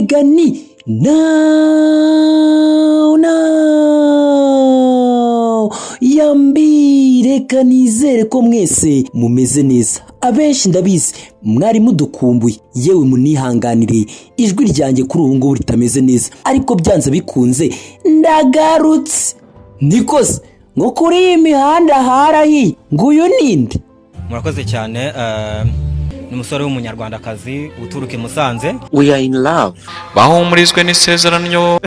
Egani now yambi reka nizere ko mwese mumeze neza. Abenshi ndabizi mwari mudukumbuye, yewe munihanganire ijwi ryanjye kuri ubu ngubu ritameze neza, ariko byanze bikunze ndagarutse. Nikoze ngo kuri imihanda harahi nguyu ninde? Murakoze cyane. N'umusore w'umunyarwandakazi uturuka Musanze. We are in love. Bahumurizwe n'isezerano.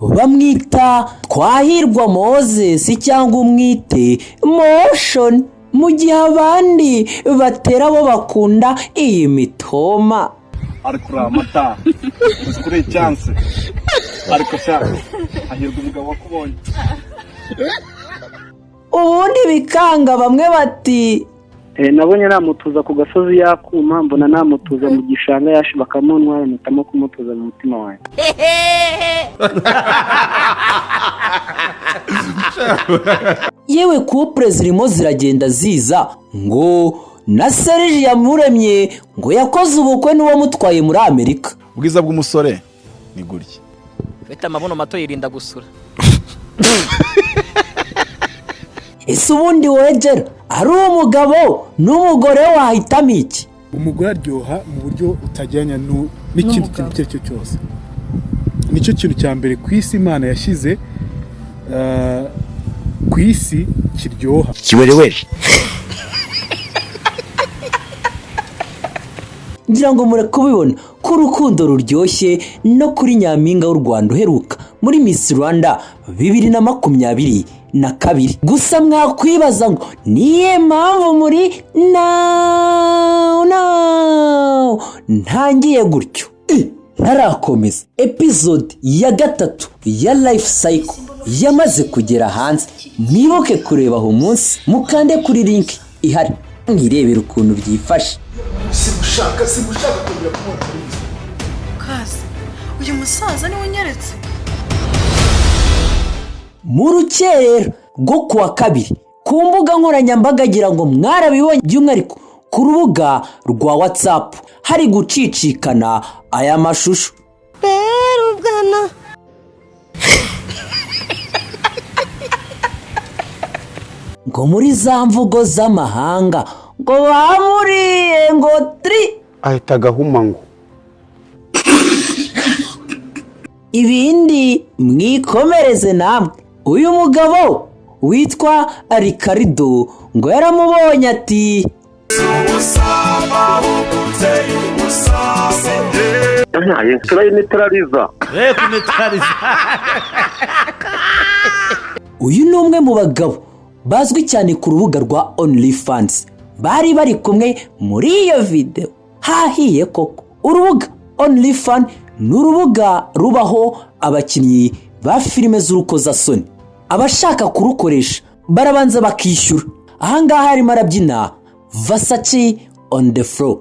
Bamwita Twahirwa Moses cyangwa umwite Motion, mu gihe abandi batera bo bakunda iyi mitoma. Ariko amata kuri chance ariko cyane ahirwa umugabo wakubonye. Ubundi bikanga bamwe bati nabonye namutuza ku gasozi yakuma, mbona namutuza mu gishanga yashi bakamunwa, mpitamo kumutuza mu mutima wawe. Yewe couple zirimo ziragenda ziza ngo na Serge yamuremye ngo yakoze ubukwe n'uwo mutwaye muri Amerika. Ubwiza bw'umusore ni gurye. Fete amabono mato yirinda gusura. Ese ubundi wegera ari umugabo n'umugore wahitamo iki? Umugore aryoha mu buryo utajyanya n'ikindi kintu cyo cyose. Nicyo kintu cya mbere ku isi Imana yashize ku isi kiryoha. Kiwerewere. Ngira ngo mure kubibona ko urukundo ruryoshye no kuri Nyampinga w'u Rwanda uheruka muri Miss Rwanda 2022. Gusa mwakwibaza ngo niye mpamvu muri now ntangiye gutyo. Ntarakomeza episode ya 3 ya Life Cycle yamaze kugera hanze. Mwibuke kureba aho munsi, mukande kuri link ihari mwirebera ukuntu byifashe. Simushaka kugira kumubona. Kazi uyu musaza ni unyeretse. Mu rukerera rwo kuwa kabiri ku mbuga nkoranyambaga gira ngo mwarabibonye, by'umwihariko ku rubuga rwa WhatsApp hari gucicikana aya mashusho. Berubwana ngo muri za mvugo z'amahanga ngo bamuriye ngo tri Ahita gahuma ngo ibindi mwikomereze namwe. Uyu mugabo witwa Ricardo ngo yaramubonye ati uyu ni umwe mu bagabo bazwi cyane ku rubuga rwa OnlyFans. Bari bari kumwe muri iyo video. Hahiye koko. Urubuga OnlyFans ni urubuga rubaho abakinnyi ba filime z'urukozasoni. Abashaka kurukoresha barabanza bakishyura. Ahangaha harimo arabyina Versace on the floor.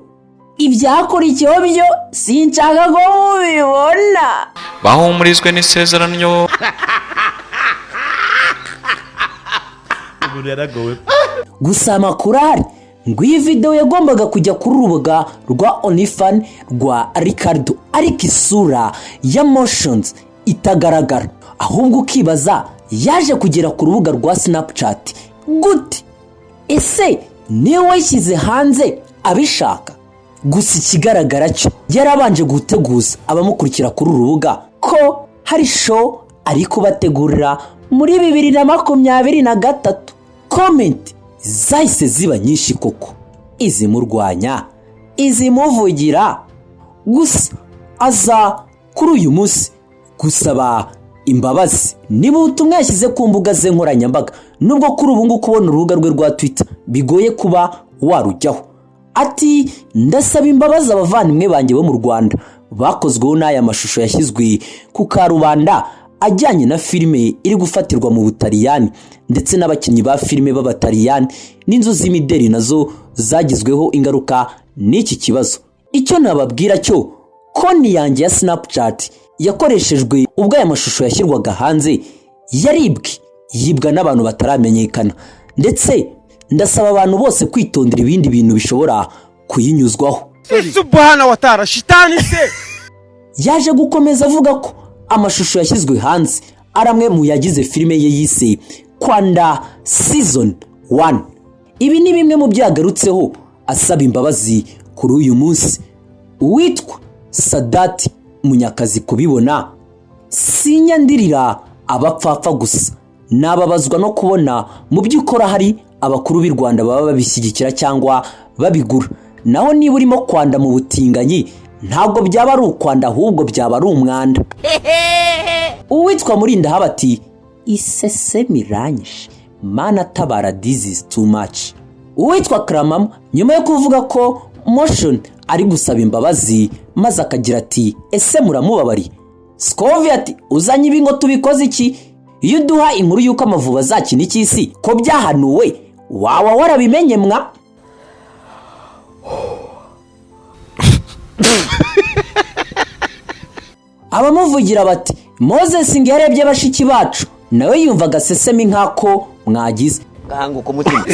Ibyakurikiyeho byo sinshaka ko mubibona. Bahumurizwe n'isezerano. Gusa amakuru ahari ngo iyi video yagombaga kujya kuri urubuga rwa OnlyFans rwa Ricardo, ariko isura ya Motions itagaragara, ahubwo ukibaza yaje kugera ku rubuga rwa Snapchat gute? Ese niwe washyize hanze abishaka? Gusa ikigaragara cyo yarabanje guteguza abamukurikira kuri urubuga ko hari show ari kubategurira muri 2023. Comment zahise ziba nyinshi koko, izimurwanya, izimuvugira. Gusa aza kuri uyu munsi gusaba imbabazi niba ubutumwa yashyize ku mbuga ze nkoranyambaga, nubwo kuri ubu ngubu kubona urubuga rwe rwa Twitter bigoye kuba warujyaho. Ati ndasaba imbabazi abavandimwe banjye bo mu Rwanda bakozweho n'aya mashusho yashyizwe ku karubanda ajyanye na filime iri gufatirwa mu Butaliyani, ndetse n'abakinnyi ba filime b'Abataliyani n'inzu z'imideri nazo zagizweho ingaruka n'iki kibazo. Icyo nababwira cyo konti yanjye ya Snapchat yakoreshejwe ubwo aya mashusho yashyirwaga hanze, yibwa n'abantu bataramenyekana, ndetse ndasaba abantu bose kwitondera ibindi bintu bishobora kuyinyuzwaho. Subhana wa ta'ala shitani se. Yaje gukomeza avuga ko amashusho yashyizwe hanze aramwe mu yagize filime ye yise Kwanda Season 1. Ibi ni bimwe mu byagarutseho asaba imbabazi kuri uyu munsi. Uwitwa Sadati Munyakazi kubibona sinyandirira abapfapfa gusa, nababazwa no kubona mu by'ukora hari abakuru b'i Rwanda baba babishyigikira cyangwa babigura. Naho niba urimo kwanda mu butinganyi ntabwo byaba ari ukwanda ahubwo byaba ari umwanda. Uwitwa Murinda habati isesemiranyije mana tabara, this is too much. Uwitwa Kramam nyuma yo kuvuga ko Motion ari gusaba imbabazi maze akagira ati ese muramubabari. Scovi ati uzanye ibi ngo tubikoze iki? Iyo duha inkuru yuko Amavubi azakina icy'isi ko byahanuwe wawa warabimenye mwa. Abamuvugira bati Moses ngiyarebye bashiki bacu nawe yumvaga sesemi nkako mwagize gahanguka umutima.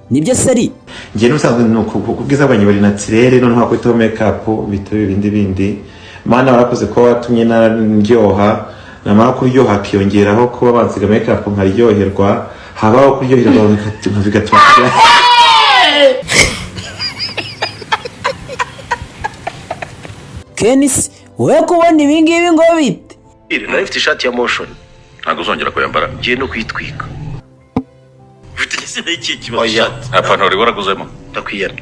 Nibyo seri ngiye n'usanzwe nuko kubwiza abanye bari naturel no ntwa kwita make up bitoye ibindi mana barakoze ko watumye naryoha namara kuryoha kiyongeraho ko bansiga make up nkaryoherwa habaho kuryoherwa bigatuma Kenis we kubona ibingibi ngo bite? Nawe ufite ishati ya Motion ntabwo uzongera kuyambara ngiye no kwitwika. Ufite igitsina iki kibazo shati apana uri waraguzemo ndakwiyana.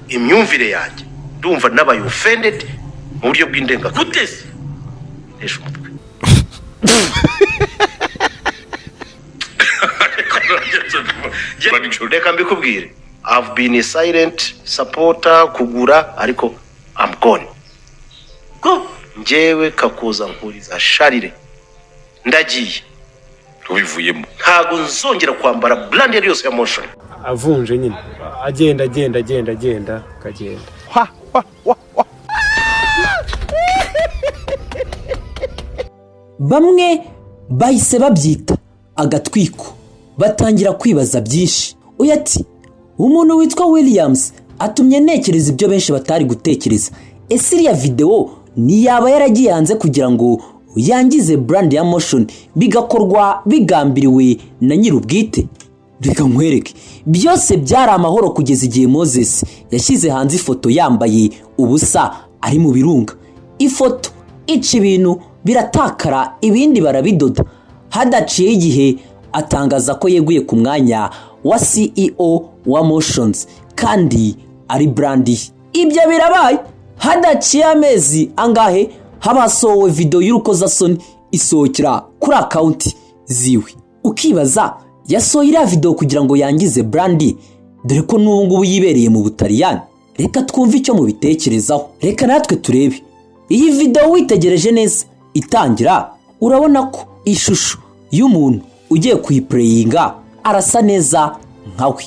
Imyumvire yanjye ndumva nabaye offended mu buryo bw'indenga gutese esho mutwe. Reka mbikubwire I've been a silent supporter kugura ariko I'm gone. Go njewe kakuza nkuriza sharire ndagiye ubivuyemo ntago nzongera kwambara brand yose ya Motion. Avunje nyine agenda kagenda. Bamwe bahise babyita agatwiko batangira kwibaza byinshi. Uyati umuntu witwa Williams atumye ntekereza ibyo benshi batari gutekereza. Ese iriya video ni yaba yaragiye hanze kugira ngo yangize brand ya Motion bigakorwa bigambiriwe na nyirubwite? Reka nkwereke byose byari amahoro kugeza igihe Moses yashyize hanze ifoto yambaye ubusa ari mu birunga. Ifoto ica ibintu biratakara ibindi barabidoda. Hadaciye igihe atangaza ko yeguye ku mwanya wa CEO wa Motions kandi ari brandi. Ibyo birabaye hadaciye amezi angahe habasohowe video y'urukozasoni isohokera kuri account ziwe. Ukibaza yasohoye iriya video kugira ngo yangize brandi dore ko n'ubu ngubu yibereye mu Butaliyani? Reka twumve icyo mu bitekerezaho, reka natwe turebe. Iyi video witegereje neza itangira urabona ko ishusho y'umuntu ugiye kuyiplayinga arasa neza nkawe.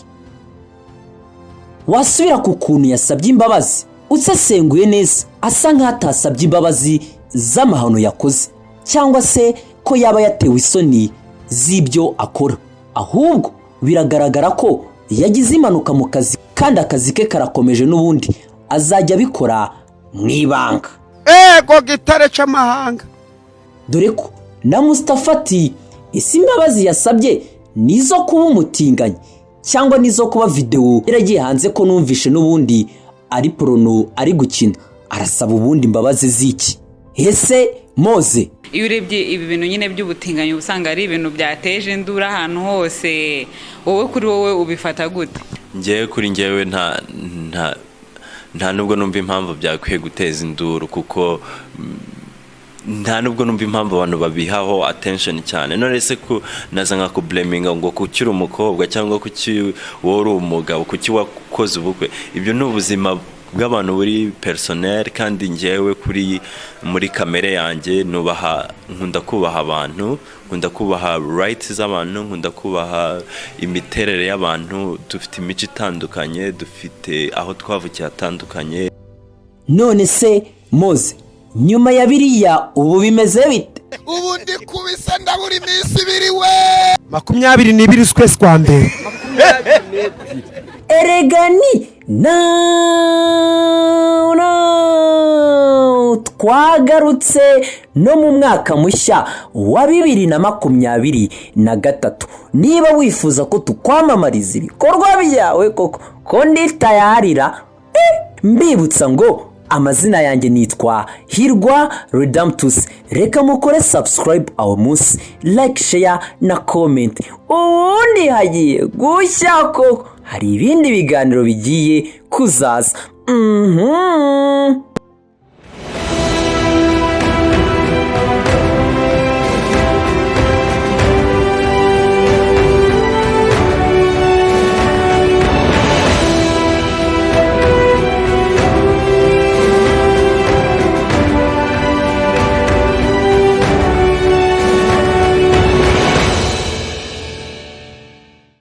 Wasubira ku kuntu yasabye imbabazi usesenguye neza asa nk'atasabye imbabazi z'amahano yakoze cyangwa se ko yaba yatewe isoni z'ibyo akora, ahubwo biragaragara ko yagize impanuka mu kazi kandi akazi ke karakomeje n'ubundi azajya bikora mu ibanga. Ego gitare cy'amahanga. Dore ko na Mustafati ese imbabazi yasabye nizo kuba umutinganyi cyangwa nizo kuba video yaragiye hanze ko numvishe n'ubundi ari prono ari gukina arasaba ubundi imbabazi ziki? Ese Moze iyo urebye ibi bintu nyine by'ubutinganyi usanga ari ibintu byateje indura ahantu hose, wowe kuri wowe ubifata gute? Ngewe kuri ngewe nta nubwo numva impamvu byakwiye guteza induru kuko nta nubwo numva impamvu abantu babihaho attention cyane. None se ko naza nka ku blaminga ngo kuki uri umukobwa cyangwa kuki wowe uri umugabo kuki wakoze ubukwe, ibyo ni ubuzima bw'abantu buri personnel kandi ngewe kuri muri kamere yanjye nkunda kubaha abantu, nkunda kubaha rights z'abantu, nkunda kubaha imiterere y'abantu. Dufite imico itandukanye, dufite aho twavukiye hatandukanye. None se Moze nyuma ya biriya ubu bimeze bite? ubu ndi kubisa ndabura iminsi ibiri we 22 z'ukwezi kwa mbere eregani twagarutse no mu mwaka mushya wa 2023. niba wifuza ko tukwamamariza ibikorwa byawe ko nditayarira mbibutsa ngo amazina yanjye nitwa Hirwa Redemptus. Reka mukore subscribe aho munsi, like, share na comment. Ubundi hagiye gushya ko hari ibindi biganiro bigiye kuzaza.